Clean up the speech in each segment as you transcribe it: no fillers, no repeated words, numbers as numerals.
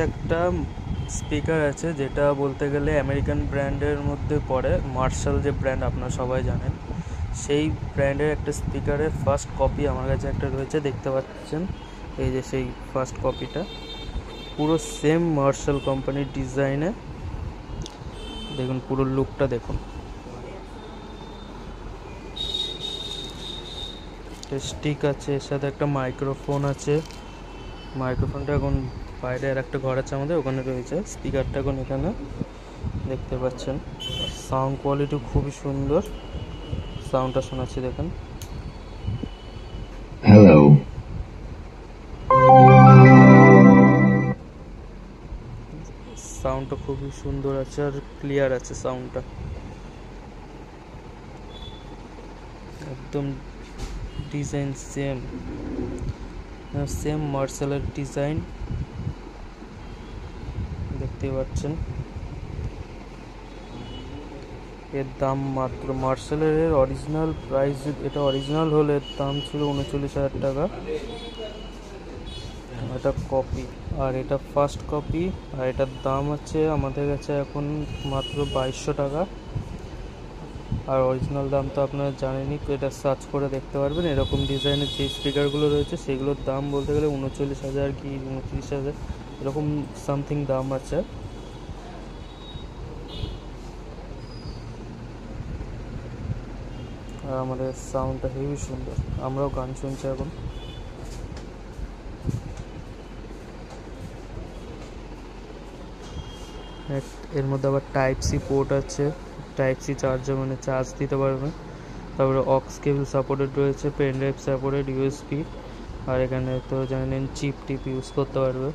একটা স্পিকার আছে যেটা বলতে গেলে আমেরিকান ব্র্যান্ডের মধ্যে পড়ে। মার্শাল যে ব্র্যান্ড আপনারা সবাই জানেন, সেই ব্র্যান্ডের একটা স্পিকারের ফার্স্ট কপি আমার কাছে একটা রয়েছে, দেখতে পাচ্ছেন। এই যে সেই ফার্স্ট কপিটা পুরো সেম মার্শাল কোম্পানির ডিজাইনে। দেখুন পুরো লুকটা দেখুন। স্টিক আছে, এর সাথে একটা মাইক্রোফোন আছে। মাইক্রোফোনটা এখন বাইরে আর একটা ঘর আছে আমাদের, ওখানে রয়েছে। স্পিকারটা এখন এখানে দেখতে পাচ্ছেন। সাউন্ড কোয়ালিটি খুবই সুন্দর, সাউন্ডটা শোনাচ্ছি দেখেন। হ্যালো, সাউন্ডটা খুবই সুন্দর আছে আর ক্লিয়ার আছে সাউন্ডটা, একদম ডিজাইন সেম সেম মার্শালের ডিজাইন দেখতে পাচ্ছেন। এর দাম মাত্র মার্শালের অরিজিনাল প্রাইস, এটা অরিজিনাল হলে এর দাম ছিল 39,000 টাকা। এটা কপি আর এটা ফার্স্ট কপি, আর এটার দাম আছে আমাদের কাছে এখন মাত্র 2200 টাকা। আর অরিজিনাল দাম তো আপনারা জানেনই, এটা সার্চ করে দেখতে পারবেন। এরকম ডিজাইনের যে স্পিকারগুলো রয়েছে সেগুলোর দাম বলতে গেলে 39,000 কি 29,000 এরকম সামথিং দাম আছে। আর আমাদের সাউন্ডটা হেভি সুন্দর, আমরাও গান শুনছি এখন। এর মধ্যে আবার টাইপ সি পোর্ট আছে, টাইপ সি চার্জার, মানে চার্জ দিতে পারবেন। তারপরে অক্স কেবল সাপোর্টেড রয়েছে, পেন ড্রাইভ সাপোর্টেড, ইউএসবি। আর এখানে তো জানেন চিপ টিপ ইউজ করতে পারবে।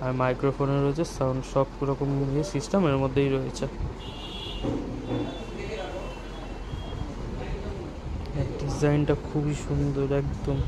আর মাইক্রোফোনে রয়েছে সাউন্ড, সব রকম সিস্টেম এর মধ্যেই রয়েছে। ডিজাইনটা খুবই সুন্দর একদম।